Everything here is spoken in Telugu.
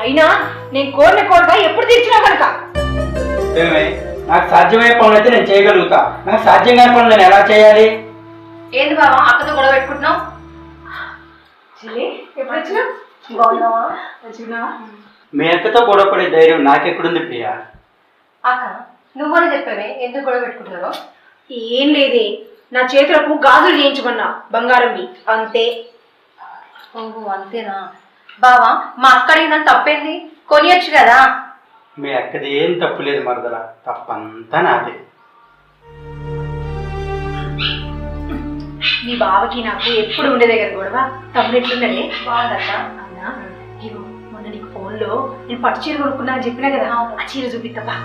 అయినా నేను కోరిన కోరిక ఎప్పుడు తీర్చినా కనుక నాకు సాధ్యమయ్యే పనులు అయితే నేను చేయగలుగుతా, నాకు సాధ్యం కాని పనులు నేను ఎలా చేయాలి? ఏంది బావా అక్కతో గొడవ పెట్టుకుంటున్నావు? ఎప్పుడు వచ్చినా మీ అక్కతో గొడవ పడే ధైర్యం నాకెక్కడుంది ప్రియా? అక్క నువ్వని చెప్పావే ఎందుకు గొడవ పెట్టుకుంటున్నారో? ఏం లేదే, నా చేతులకు గాజులు చేయించుకున్నా బంగారంవి అంతే. ఓహో అంతేనా బావా? మా అక్క అడిగిన తప్పేంది, కొనియచ్చు కదా. మీ అక్కది ఏం తప్పు లేదు మరదల, తప్పంతా నాదే. మీ బావకి నాకు ఎప్పుడు ఉండేదే కదా గొడవ. తమ్ముడు ఎట్లున్నదే? బాగుందక్క. అవునా? ఇగో మొన్న నీకు ఫోన్లో నేను పట్టు చీర కొనుక్కున్నా అని చెప్పినా కదా, ఆ చీర చూపిస్తా.